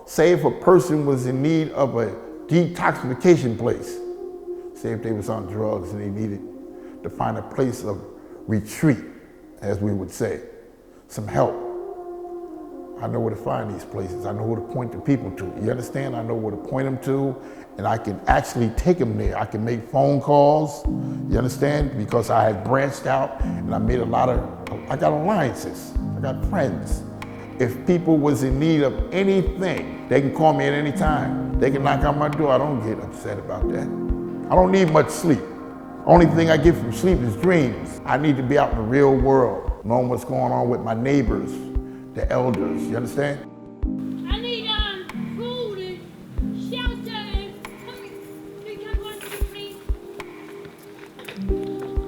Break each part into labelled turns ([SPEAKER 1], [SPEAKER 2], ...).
[SPEAKER 1] say if a person was in need of a detoxification place, say if they was on drugs and they needed to find a place of retreat, as we would say, some help. I know where to find these places. I know who to point the people to. You understand? I know where to point them to, and I can actually take them there. I can make phone calls, you understand? Because I had branched out and I made I got alliances, I got friends. If people was in need of anything, they can call me at any time. They can knock on my door. I don't get upset about that. I don't need much sleep. Only thing I get from sleep is dreams. I need to be out in the real world, knowing what's going on with my neighbors, the elders, you understand?
[SPEAKER 2] I need food and shelter and come on to me.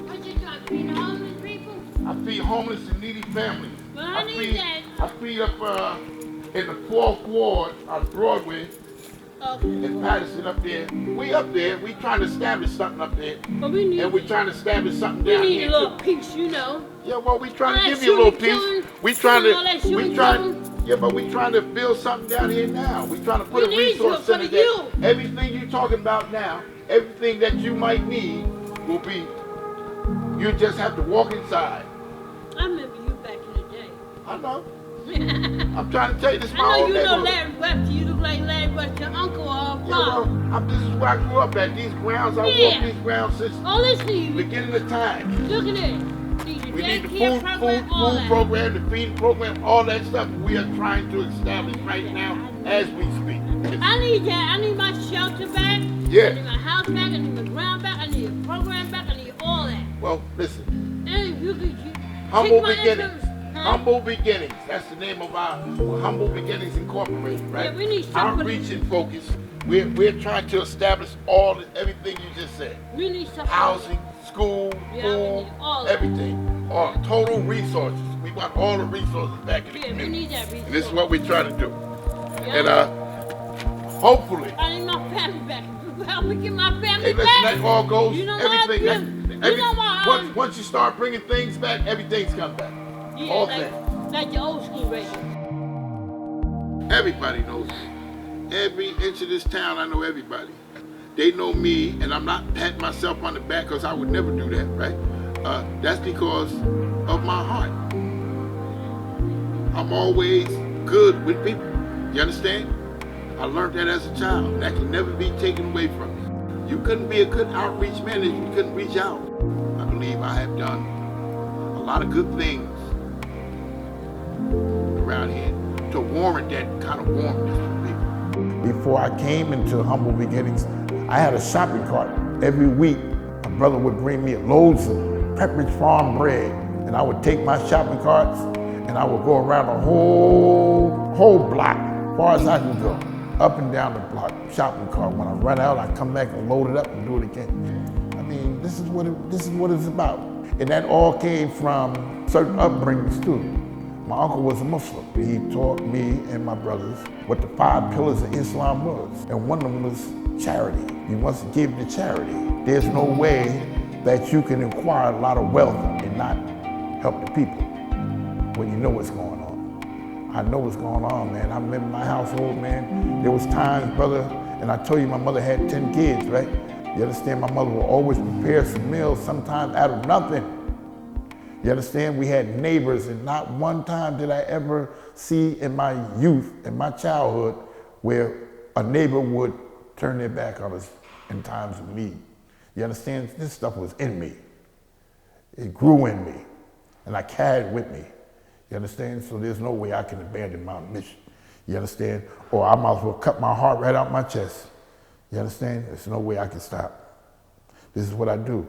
[SPEAKER 2] What you trying to feed the homeless people?
[SPEAKER 1] I feed homeless and needy families.
[SPEAKER 2] Well, I need that.
[SPEAKER 1] I feed up in the 4th Ward on Broadway. In Paterson up there. We trying to establish something up there.
[SPEAKER 2] But we need,
[SPEAKER 1] and we're trying to establish something down here.
[SPEAKER 2] We need a little peace, you know.
[SPEAKER 1] Yeah, well, we trying to give you a little peace. We trying to build something down here now. We trying to put a resource center there. Everything you're talking about now, everything that you might need will be, you just have to walk inside.
[SPEAKER 2] I remember you back in the day.
[SPEAKER 1] I know. I'm trying to tell you this.
[SPEAKER 2] I know you know Larry Webster. You look like Larry Webster, your uncle or father.
[SPEAKER 1] Yeah, well, this is where I grew up at. These grounds, I walked these grounds since the beginning of time.
[SPEAKER 2] Look at it.
[SPEAKER 1] We need the food program, the feeding program, all that stuff we are trying to establish right now as we speak.
[SPEAKER 2] I need that. I need my shelter back.
[SPEAKER 1] Yeah.
[SPEAKER 2] I need my house back. I need my ground back. I need a program back. I need all that.
[SPEAKER 1] Well, listen.
[SPEAKER 2] And you could
[SPEAKER 1] Humble Beginnings. Humble Beginnings. That's the name of our Humble Beginnings Incorporated, right?
[SPEAKER 2] Yeah, we need
[SPEAKER 1] outreach and focus. We're trying to establish everything you just said.
[SPEAKER 2] We need
[SPEAKER 1] housing, school, food, everything. All total resources. We want all the resources back in the community.
[SPEAKER 2] We need that resource.
[SPEAKER 1] And this is what we're trying to do.
[SPEAKER 2] Yeah.
[SPEAKER 1] And hopefully.
[SPEAKER 2] I need my family back. Help me get my family
[SPEAKER 1] listen,
[SPEAKER 2] back.
[SPEAKER 1] that all goes.
[SPEAKER 2] You know
[SPEAKER 1] everything. Once you start bringing things back, everything's come back.
[SPEAKER 2] Yeah, all like the old school radio.
[SPEAKER 1] Everybody knows me. Every inch of this town, I know everybody. They know me, and I'm not patting myself on the back because I would never do that, right? That's because of my heart. I'm always good with people. You understand? I learned that as a child, and that can never be taken away from me. You couldn't be a good outreach man if you couldn't reach out. I believe I have done a lot of good things around here to warrant that kind of warmness to people. Before I came into Humble Beginnings, I had a shopping cart. Every week, my brother would bring me loads of Pepperidge Farm bread, and I would take my shopping carts and I would go around the whole block, as far as I can go, up and down the block, shopping cart. When I run out, I come back and load it up and do it again. I mean, this is what it's about. And that all came from certain upbringings too. My uncle was a Muslim. He taught me and my brothers what the 5 pillars of Islam was. And one of them was charity. You must give to charity. There's no way that you can acquire a lot of wealth and not help the people when you know what's going on. I know what's going on, man. I remember my household, man. There was times, brother, and I told you my mother had 10 kids, right? You understand? My mother would always prepare some meals, sometimes out of nothing. You understand? We had neighbors, and not one time did I ever see in my youth, in my childhood, where a neighbor would turn their back on us in times of need. You understand? This stuff was in me. It grew in me, and I carried it with me. You understand? So there's no way I can abandon my mission. You understand? Or I might as well cut my heart right out my chest. You understand? There's no way I can stop. This is what I do.